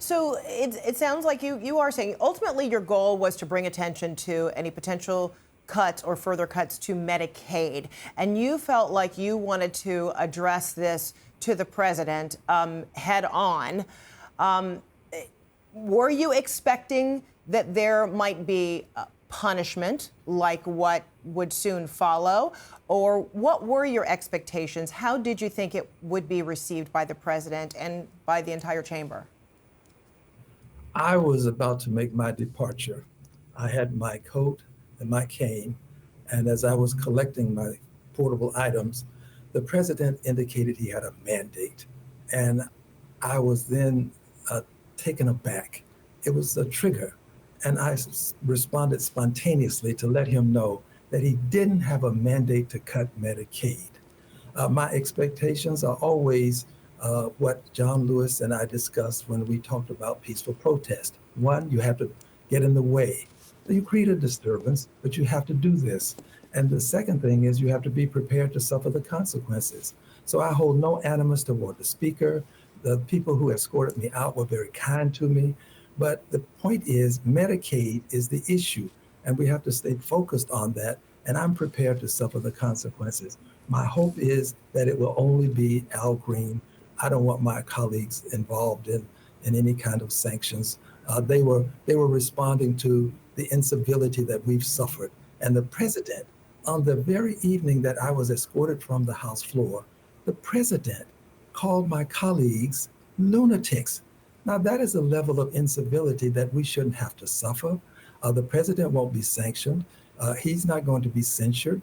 So it sounds like you are saying ultimately your goal was to bring attention to any potential cuts or further cuts to Medicaid. And you felt like you wanted to address this to the president head on. Um, were you expecting that there might be punishment like what would soon follow? Or what were your expectations? How did you think it would be received by the president and by the entire chamber? I was about to make my departure. I had my coat and my cane, and as I was collecting my portable items, the president indicated he had a mandate. And I was then taken aback. It was a trigger. And responded spontaneously to let him know that he didn't have a mandate to cut Medicaid. My expectations are always what John Lewis and I discussed when we talked about peaceful protest. One, you have to get in the way. You create a disturbance, but you have to do this. And the second thing is you have to be prepared to suffer the consequences. So I hold no animus toward the speaker. The people who escorted me out were very kind to me. But the point is, Medicaid is the issue, and we have to stay focused on that. And I'm prepared to suffer the consequences. My hope is that it will only be Al Green. I don't want my colleagues involved in any kind of sanctions. They were responding to the incivility that we've suffered. And the president, on the very evening that I was escorted from the House floor, the president called my colleagues lunatics. Now, that is a level of incivility that we shouldn't have to suffer. The president won't be sanctioned. He's not going to be censured.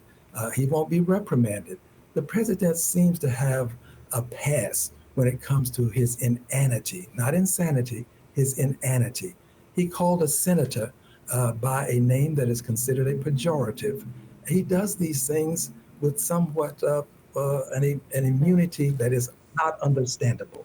He won't be reprimanded. The president seems to have a pass when it comes to his inanity, not insanity, his inanity. He called a senator by a name that is considered a pejorative. He does these things with somewhat an immunity that is not understandable.